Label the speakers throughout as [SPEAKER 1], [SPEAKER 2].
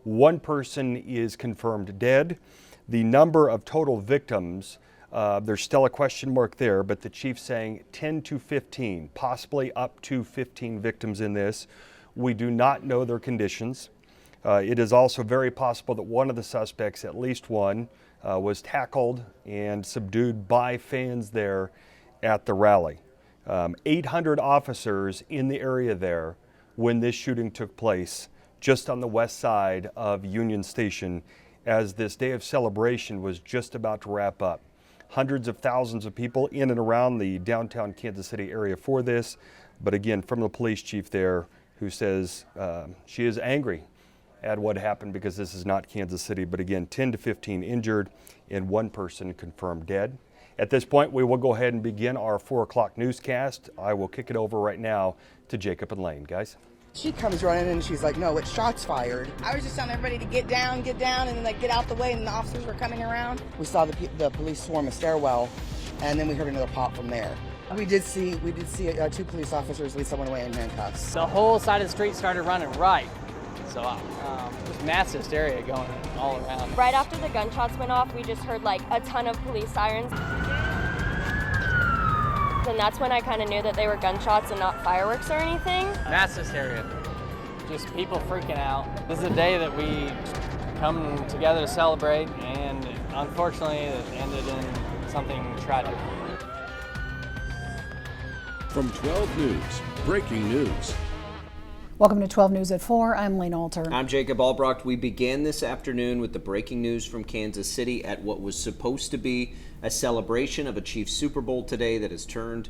[SPEAKER 1] One person is confirmed dead. The number of total victims, there's still a question mark there, but the chief saying 10 to 15, possibly up to 15 victims in this. We do not know their conditions. It is also very possible that one of the suspects, at least one, was tackled and subdued by fans there at the rally. 800 officers in the area there when this shooting took place, just on the west side of Union Station, as this day of celebration was just about to wrap up. Hundreds of thousands of people in and around the downtown Kansas City area for this, but again, from the police chief there, who says she is angry at what happened because this is not Kansas City, but again, 10 to 15 injured and one person confirmed dead. At this point, we will go ahead and begin our 4 o'clock newscast. I will kick it over right now to Jacob and Lane. Guys.
[SPEAKER 2] She comes running and she's like, no, it's shots fired.
[SPEAKER 3] I was just telling everybody to get down, and then like get out the way, and the officers were coming around.
[SPEAKER 2] We saw the police swarm a stairwell, and then we heard another pop from there. We did see 2 police officers lead someone away in handcuffs.
[SPEAKER 4] The whole side of the street started running right. So just mass hysteria going all around.
[SPEAKER 5] Right after the gunshots went off, we just heard like a ton of police sirens. And that's when I kind of knew that they were gunshots and not fireworks or anything.
[SPEAKER 4] Mass hysteria. Just people freaking out. This is a day that we come together to celebrate, and unfortunately it ended in something tragic.
[SPEAKER 6] From 12 News, breaking news.
[SPEAKER 7] Welcome to 12 News at 4. I'm Lane Alter.
[SPEAKER 8] I'm Jacob Albrecht. We began this afternoon with the breaking news from Kansas City at what was supposed to be a celebration of a Chiefs Super Bowl today that has turned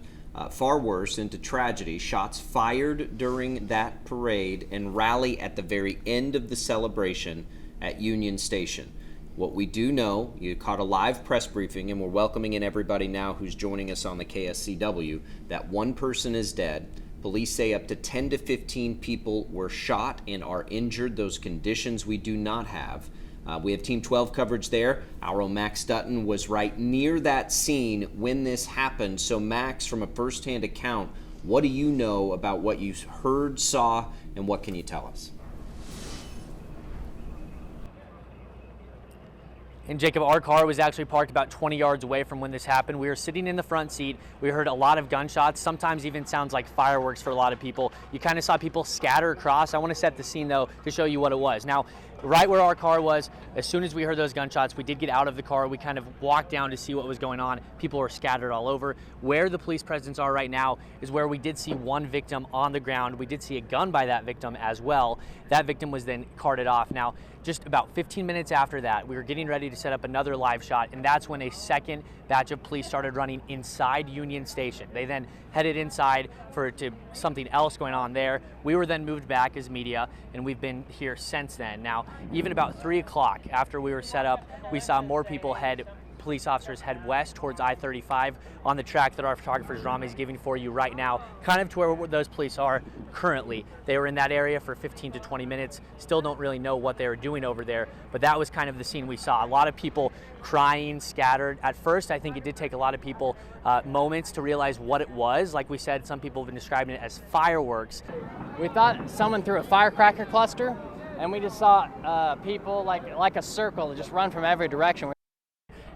[SPEAKER 8] far worse into tragedy. Shots fired during that parade and rally at the very end of the celebration at Union Station. What we do know, you caught a live press briefing, and we're welcoming in everybody now who's joining us on the KSCW, that one person is dead. Police say up to 10 to 15 people were shot and are injured. Those conditions we do not have. We have Team 12 coverage there. Our own Max Dutton was right near that scene when this happened. So Max, from a first-hand account, what do you know about what you heard, saw, and what can you tell us?
[SPEAKER 4] And Jacob, our car was actually parked about 20 yards away from when this happened. We were sitting in the front seat. We heard a lot of gunshots, sometimes even sounds like fireworks for a lot of people. You kind of saw people scatter across. I want to set the scene, though, to show you what it was. Now, right where our car was, as soon as we heard those gunshots, we did get out of the car. We kind of walked down to see what was going on. People were scattered all over. Where the police presence are right now is where we did see one victim on the ground. We did see a gun by that victim as well. That victim was then carted off. Now, just about 15 minutes after that, we were getting ready to set up another live shot, and that's when a second batch of police started running inside Union Station. They then headed inside to something else going on there. We were then moved back as media, and we've been here since then. Now, even about 3 o'clock after we were set up, we saw more police officers head west towards I-35 on the track that our photographer's Rami is giving for you right now, kind of to where those police are currently. They were in that area for 15 to 20 minutes. Still don't really know what they were doing over there, but that was kind of the scene we saw. A lot of people crying, scattered. At first, I think it did take a lot of people moments to realize what it was. Like we said, some people have been describing it as fireworks. We thought someone threw a firecracker cluster, and we just saw people like a circle just run from every direction.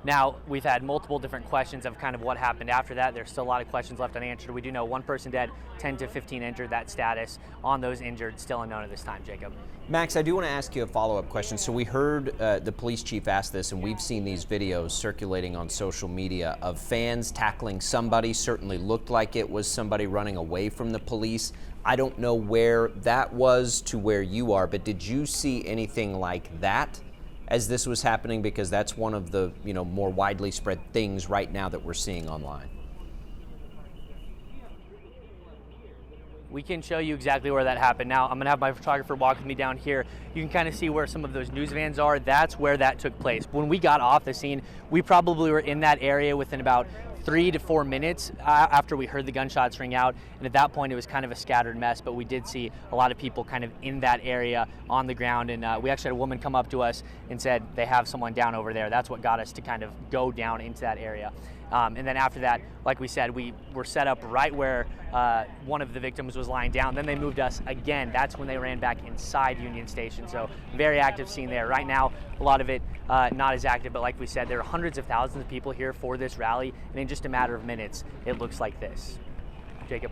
[SPEAKER 9] Now, we've had multiple different questions of kind of what happened after that. There's still a lot of questions left unanswered. We do know one person dead, 10 to 15 injured. That status on those injured still unknown at this time, Jacob.
[SPEAKER 8] Max, I do want to ask you a follow-up question. So we heard the police chief ask this, and we've seen these videos circulating on social media of fans tackling somebody. Certainly looked like it was somebody running away from the police. I don't know where that was to where you are, but did you see anything like that as this was happening? Because that's one of the more widely spread things right now that we're seeing online.
[SPEAKER 9] We can show you exactly where that happened. Now, I'm going to have my photographer walk with me down here. You can kind of see where some of those news vans are. That's where that took place. When we got off the scene, we probably were in that area within about
[SPEAKER 4] 3 to 4 minutes after we heard the gunshots ring out, and at that point it was kind of a scattered mess, but we did see a lot of people kind of in that area on the ground, and we actually had a woman come up to us and said they have someone down over there. That's what got us to kind of go down into that area. And then after that, like we said, we were set up right where one of the victims was lying down. Then they moved us again. That's when they ran back inside Union Station. So very active scene there. Right now, a lot of it not as active, but like we said, there are hundreds of thousands of people here for this rally. And in just a matter of minutes, it looks like this. Jacob.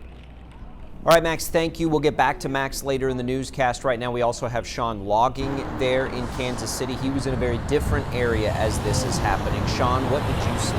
[SPEAKER 8] All right, Max, thank you. We'll get back to Max later in the newscast. Right now, we also have Sean logging there in Kansas City. He was in a very different area as this is happening. Sean, what did you see?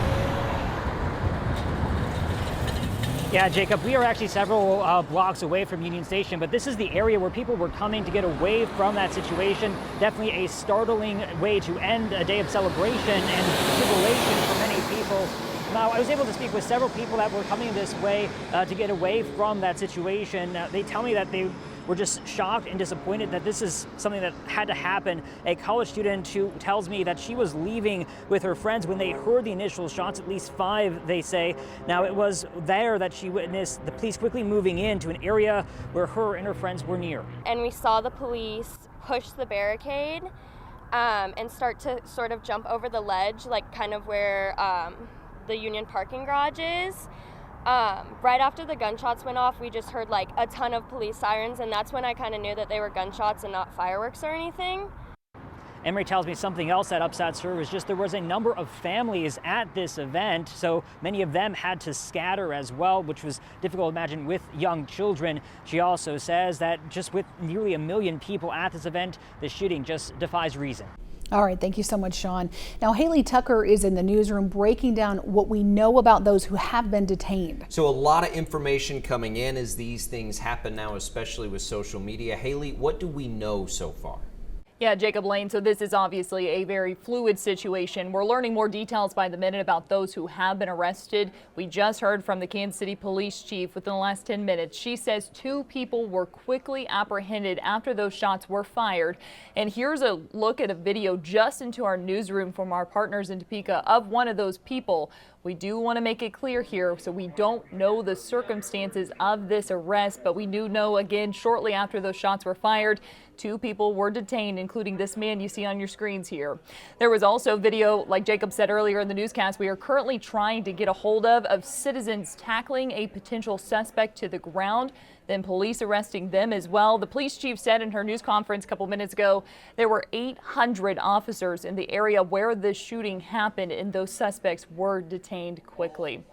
[SPEAKER 10] Yeah, Jacob, we are actually several blocks away from Union Station, but this is the area where people were coming to get away from that situation. Definitely a startling way to end a day of celebration and jubilation for many people. Now, I was able to speak with several people that were coming this way to get away from that situation. They tell me that they were just shocked and disappointed that this is something that had to happen. A college student who tells me that she was leaving with her friends when they heard the initial shots, at least 5, they say. Now, it was there that she witnessed the police quickly moving into an area where her and her friends were near.
[SPEAKER 5] And we saw the police push the barricade and start to sort of jump over the ledge, like kind of where the Union parking garage is. Right after the gunshots went off, we just heard like a ton of police sirens, and that's when I kind of knew that they were gunshots and not fireworks or anything.
[SPEAKER 10] Emery tells me something else that upsets her was just there was a number of families at this event, so many of them had to scatter as well, which was difficult to imagine with young children. She also says that just with nearly 1 million people at this event, the shooting just defies reason.
[SPEAKER 7] All right, thank you so much, Sean. Now, Haley Tucker is in the newsroom breaking down what we know about those who have been detained.
[SPEAKER 8] So a lot of information coming in as these things happen now, especially with social media. Haley, what do we know so far?
[SPEAKER 11] Yeah, Jacob Lane, so this is obviously a very fluid situation. We're learning more details by the minute about those who have been arrested. We just heard from the Kansas City police chief within the last 10 minutes. She says 2 people were quickly apprehended after those shots were fired. And here's a look at a video just into our newsroom from our partners in Topeka of one of those people. We do want to make it clear here, so we don't know the circumstances of this arrest, but we do know, again, shortly after those shots were fired, 2 people were detained, including this man you see on your screens here. There was also video, like Jacob said earlier in the newscast, we are currently trying to get a hold of citizens tackling a potential suspect to the ground, then police arresting them as well. The police chief said in her news conference a couple minutes ago there were 800 officers in the area where the shooting happened, and those suspects were detained quickly.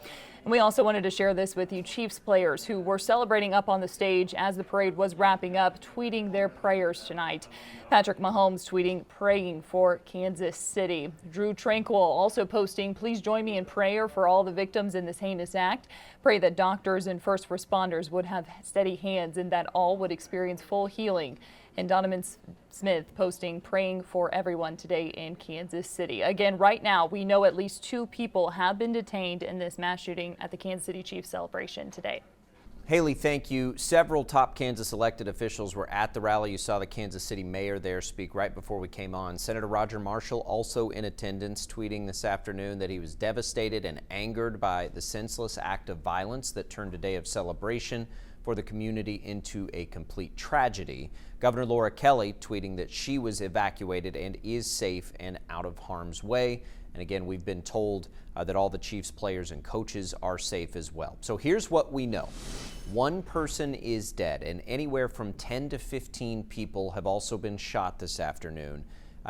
[SPEAKER 11] And we also wanted to share this with you. Chiefs players who were celebrating up on the stage as the parade was wrapping up, tweeting their prayers tonight. Patrick Mahomes tweeting, praying for Kansas City. Drew Tranquil also posting, please join me in prayer for all the victims in this heinous act. Pray that doctors and first responders would have steady hands and that all would experience full healing. And Donovan Smith posting, praying for everyone today in Kansas City. Again, right now, we know at least 2 people have been detained in this mass shooting at the Kansas City Chiefs celebration today.
[SPEAKER 8] Haley, thank you. Several top Kansas elected officials were at the rally. You saw the Kansas City mayor there speak right before we came on. Senator Roger Marshall also in attendance, tweeting this afternoon that he was devastated and angered by the senseless act of violence that turned a day of celebration for the community into a complete tragedy. Governor Laura Kelly tweeting that she was evacuated and is safe and out of harm's way. And again, we've been told that all the Chiefs players and coaches are safe as well. So here's what we know. 1 person is dead, and anywhere from 10 to 15 people have also been shot this afternoon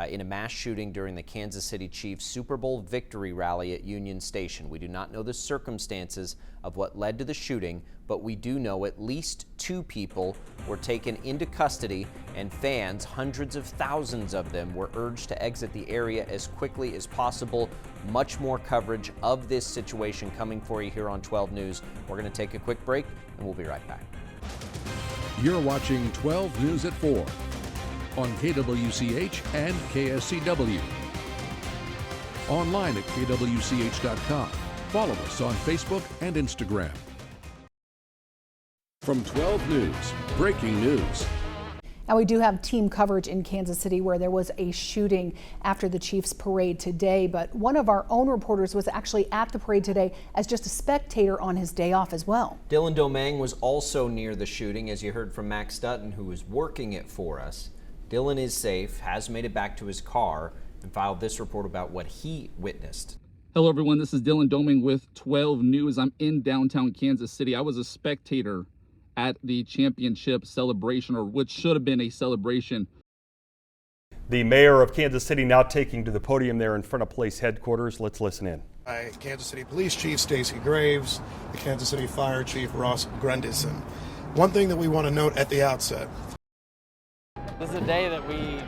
[SPEAKER 8] in a mass shooting during the Kansas City Chiefs Super Bowl victory rally at Union Station. We do not know the circumstances of what led to the shooting, but we do know at least 2 people were taken into custody, and fans, hundreds of thousands of them, were urged to exit the area as quickly as possible. Much more coverage of this situation coming for you here on 12 News. We're going to take a quick break, and we'll be right back.
[SPEAKER 6] You're watching 12 News at 4 on KWCH and KSCW. Online at kwch.com. Follow us on Facebook and Instagram. From 12 News, breaking news.
[SPEAKER 7] Now, we do have team coverage in Kansas City where there was a shooting after the Chiefs parade today, but one of our own reporters was actually at the parade today as just a spectator on his day off as well.
[SPEAKER 8] Dylan Domingue was also near the shooting, as you heard from Max Dutton, who was working it for us. Dylan is safe, has made it back to his car, and filed this report about what he witnessed.
[SPEAKER 12] Hello everyone, this is Dylan Domingue with 12 News. I'm in downtown Kansas City. I was a spectator at the championship celebration, or which should have been a celebration.
[SPEAKER 1] The mayor of Kansas City now taking to the podium there in front of police headquarters. Let's listen in.
[SPEAKER 13] Kansas City Police Chief Stacy Graves, the Kansas City Fire Chief Ross Grundison. One thing that we want to note at the outset.
[SPEAKER 14] This is a day that we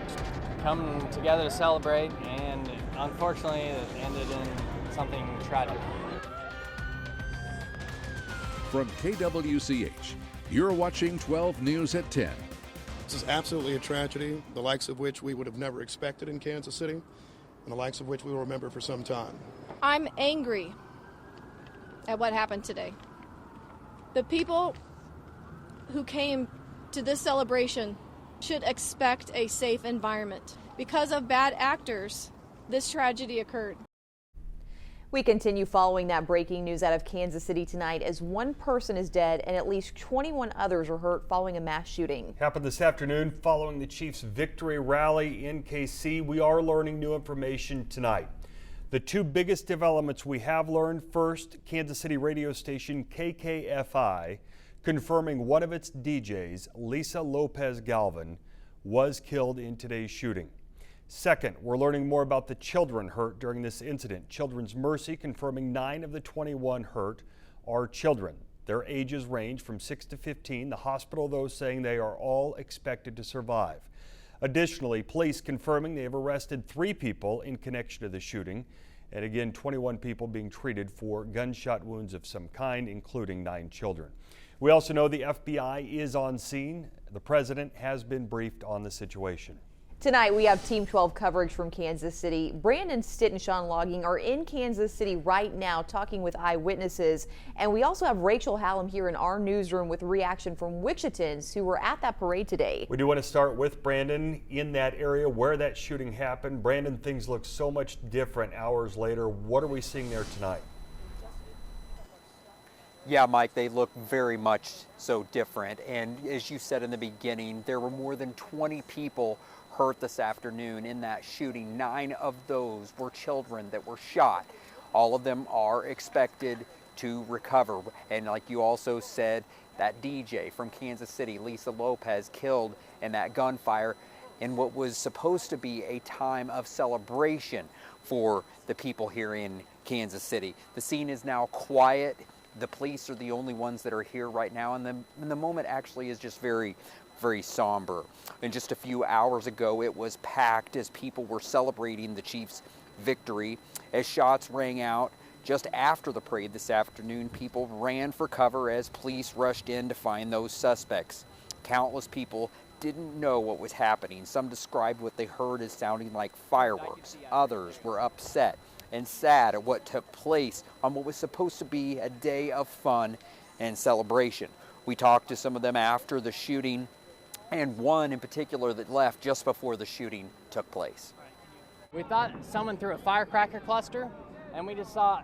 [SPEAKER 14] come together to celebrate, and unfortunately it ended in something tragic.
[SPEAKER 6] From kWch, you're watching 12 News at 10.
[SPEAKER 13] This is absolutely a tragedy, the likes of which we would have never expected in Kansas City, and the likes of which we will remember for some time.
[SPEAKER 15] I'm angry at what happened today. The people who came to this celebration should expect a safe environment. Because of bad actors, this tragedy occurred.
[SPEAKER 16] We continue following that breaking news out of Kansas City tonight as one person is dead and at least 21 others are hurt following a mass shooting.
[SPEAKER 1] Happened this afternoon following the Chiefs' victory rally in KC. We are learning new information tonight. The two biggest developments we have learned: first, Kansas City radio station KKFI confirming one of its DJs, Lisa Lopez Galvin, was killed in today's shooting. Second, we're learning more about the children hurt during this incident. Children's Mercy confirming 9 of the 21 hurt are children. Their ages range from 6 to 15. The hospital, though, saying they are all expected to survive. Additionally, police confirming they have arrested 3 people in connection to the shooting. And again, 21 people being treated for gunshot wounds of some kind, including 9 children. We also know the FBI is on scene. The president has been briefed on the situation.
[SPEAKER 16] Tonight, we have Team 12 coverage from Kansas City. Brandon Stitt and Sean Logging are in Kansas City right now talking with eyewitnesses. And we also have Rachel Hallam here in our newsroom with reaction from Wichitans who were at that parade today.
[SPEAKER 1] We do want to start with Brandon in that area where that shooting happened. Brandon, things look so much different hours later. What are we seeing there tonight?
[SPEAKER 17] Yeah, Mike, they look very much so different. And as you said in the beginning, there were more than 20 people hurt this afternoon in that shooting. 9 of those were children that were shot. All of them are expected to recover. And like you also said, that DJ from Kansas City, Lisa Lopez, killed in that gunfire in what was supposed to be a time of celebration for the people here in Kansas City. The scene is now quiet. The police are the only ones that are here right now, and the moment actually is just very somber. And just a few hours ago, it was packed as people were celebrating the Chiefs' victory. As shots rang out just after the parade this afternoon, people ran for cover as police rushed in to find those suspects. Countless people didn't know what was happening. Some described what they heard as sounding like fireworks. Others were upset and sad at what took place on what was supposed to be a day of fun and celebration. We talked to some of them after the shooting, and one in particular that left just before the shooting took place.
[SPEAKER 14] We thought someone threw a firecracker cluster, and we just saw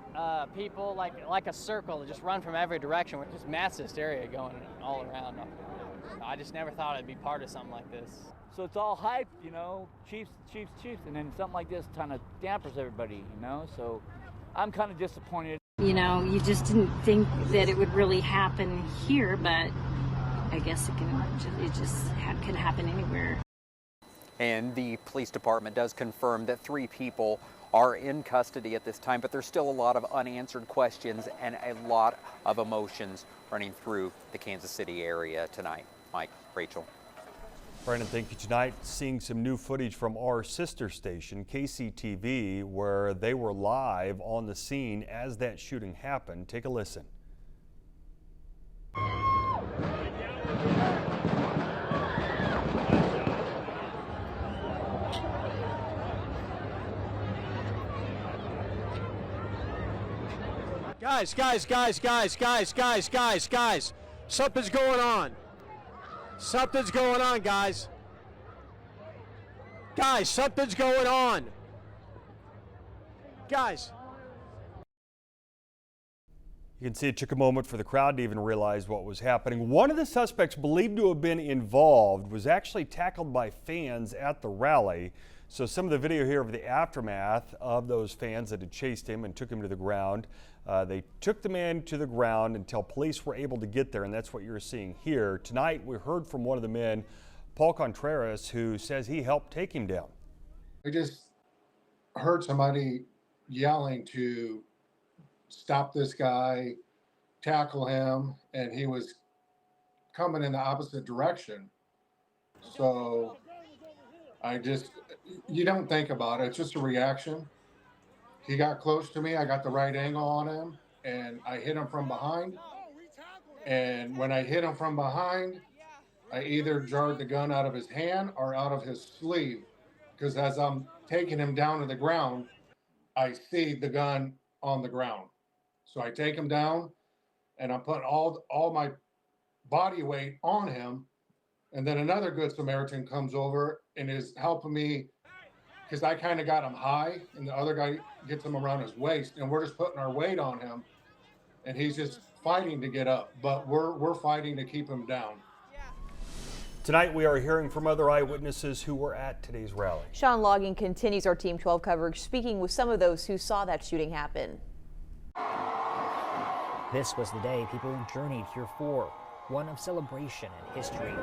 [SPEAKER 14] people like a circle just run from every direction with just massive hysteria going all around. I just never thought I'd be part of something like this.
[SPEAKER 18] So it's all hype, you know, Chiefs, and then something like this kind of dampers everybody, you know, so I'm kind of disappointed.
[SPEAKER 19] You know, you just didn't think that it would really happen here, but I guess it can happen anywhere.
[SPEAKER 17] And the police department does confirm that 3 people are in custody at this time, but there's still a lot of unanswered questions and a lot of emotions running through the Kansas City area tonight. Mike, Rachel.
[SPEAKER 1] Brandon, thank you. Tonight, seeing some new footage from our sister station, KCTV, where they were live on the scene as that shooting happened. Take a listen.
[SPEAKER 20] Guys, something's going on. Something's going on, guys. Guys, something's going on. Guys.
[SPEAKER 1] You can see it took a moment for the crowd to even realize what was happening. One of the suspects believed to have been involved was actually tackled by fans at the rally. So some of the video here of the aftermath of those fans that had chased him and took him to the ground. They took the man to the ground until police were able to get there, and that's what you're seeing here. Tonight, we heard from one of the men, Paul Contreras, who says he helped take him down.
[SPEAKER 21] I just heard somebody yelling to stop this guy, tackle him, and he was coming in the opposite direction. So you don't think about it. It's just a reaction. He got close to me. I got the right angle on him, and I hit him from behind. And when I hit him from behind, I either jarred the gun out of his hand or out of his sleeve, because as I'm taking him down to the ground, I see the gun on the ground. So I take him down, and I'm putting all my body weight on him. And then another Good Samaritan comes over and is helping me, because I kind of got him high, and the other guy gets him around his waist, and we're just putting our weight on him, and he's just fighting to get up, but we're fighting to keep him down.
[SPEAKER 1] Tonight, we are hearing from other eyewitnesses who were at today's rally.
[SPEAKER 16] Sean Logging continues our Team 12 coverage, speaking with some of those who saw that shooting happen.
[SPEAKER 10] This was the day people journeyed here for, one of celebration and history.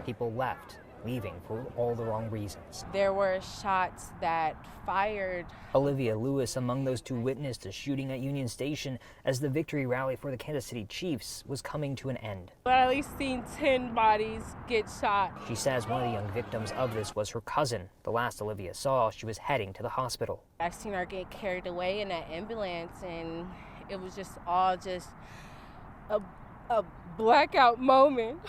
[SPEAKER 10] People left, leaving for all the wrong reasons.
[SPEAKER 22] There were shots that fired.
[SPEAKER 10] Olivia Lewis among those to witness the shooting at Union Station as the victory rally for the Kansas City Chiefs was coming to an end.
[SPEAKER 22] I've at least seen 10 bodies get shot.
[SPEAKER 10] She says one of the young victims of this was her cousin. The last Olivia saw, she was heading to the hospital.
[SPEAKER 22] I seen her get carried away in that ambulance, and it was just all a blackout moment.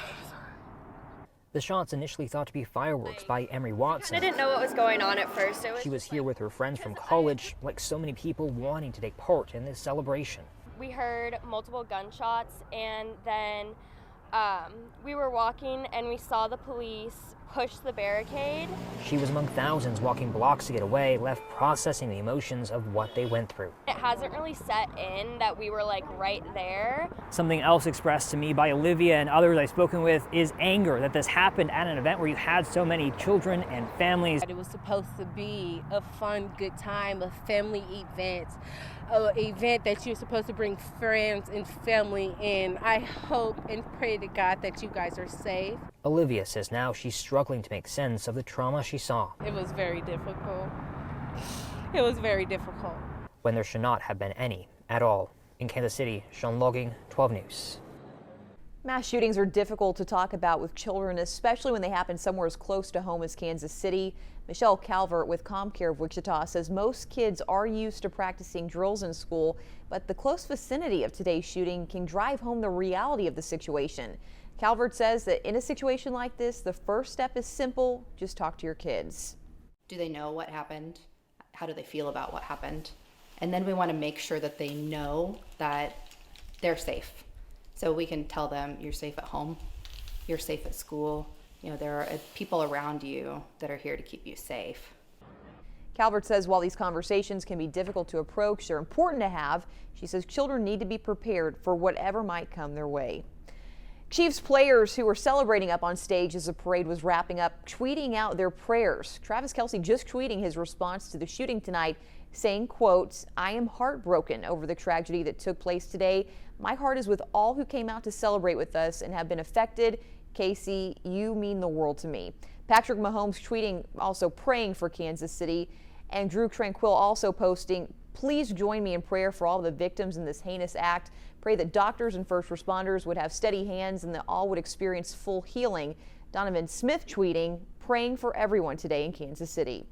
[SPEAKER 10] The shots initially thought to be fireworks by Emery Watson.
[SPEAKER 5] I didn't know what was going on at first.
[SPEAKER 10] She was here with her friends from college, like so many people wanting to take part in this celebration.
[SPEAKER 5] We heard multiple gunshots, and then we were walking and we saw the police push the barricade.
[SPEAKER 10] She was among thousands walking blocks to get away, left processing the emotions of what they went through.
[SPEAKER 5] It hasn't really set in that we were like right there.
[SPEAKER 10] Something else expressed to me by Olivia and others I've spoken with is anger that this happened at an event where you had so many children and families.
[SPEAKER 22] It was supposed to be a fun, good time, a family event, an event that you're supposed to bring friends and family in. I hope and pray to God that you guys are safe.
[SPEAKER 10] Olivia says now she's struggling to make sense of the trauma she saw.
[SPEAKER 22] It was very difficult. It was very difficult.
[SPEAKER 10] When there should not have been any at all. In Kansas City, Sean Logging, 12 News.
[SPEAKER 16] Mass shootings are difficult to talk about with children, especially when they happen somewhere as close to home as Kansas City. Michelle Calvert with ComCare of Wichita says most kids are used to practicing drills in school, but the close vicinity of today's shooting can drive home the reality of the situation. Calvert says that in a situation like this, the first step is simple. Just talk to your kids.
[SPEAKER 23] Do they know what happened? How do they feel about what happened? And then we want to make sure that they know that they're safe. So we can tell them you're safe at home, you're safe at school. You know, there are people around you that are here to keep you safe.
[SPEAKER 16] Calvert says while these conversations can be difficult to approach, they're important to have. She says children need to be prepared for whatever might come their way. Chiefs players who were celebrating up on stage as the parade was wrapping up, tweeting out their prayers. Travis Kelce just tweeting his response to the shooting tonight, saying, quote, "I am heartbroken over the tragedy that took place today. My heart is with all who came out to celebrate with us and have been affected. Casey, you mean the world to me." Patrick Mahomes tweeting, also praying for Kansas City. And Drew Tranquil also posting, "Please join me in prayer for all the victims in this heinous act. Pray that doctors and first responders would have steady hands and that all would experience full healing." Donovan Smith tweeting, "Praying for everyone today in Kansas City."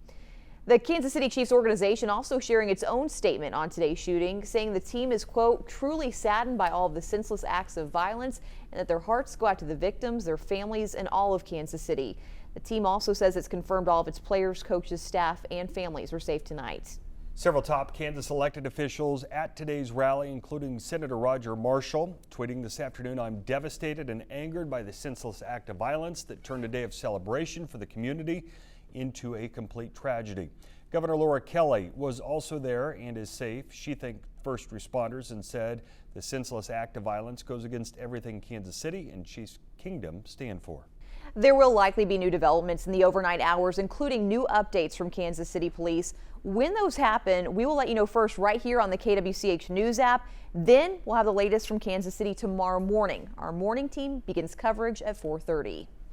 [SPEAKER 16] The Kansas City Chiefs organization also sharing its own statement on today's shooting, saying the team is, quote, "truly saddened by all of the senseless acts of violence and that their hearts go out to the victims, their families, and all of Kansas City." The team also says it's confirmed all of its players, coaches, staff, and families were safe tonight.
[SPEAKER 1] Several top Kansas elected officials at today's rally, including Senator Roger Marshall, tweeting this afternoon, "I'm devastated and angered by the senseless act of violence that turned a day of celebration for the community into a complete tragedy. Governor Laura Kelly was also there and is safe. She thanked first responders and said the senseless act of violence goes against everything Kansas City and Chiefs Kingdom stand for.
[SPEAKER 16] There will likely be new developments in the overnight hours, including new updates from Kansas City Police. When those happen, we will let you know first right here on the KWCH News app. Then we'll have the latest from Kansas City tomorrow morning. Our morning team begins coverage at 4:30.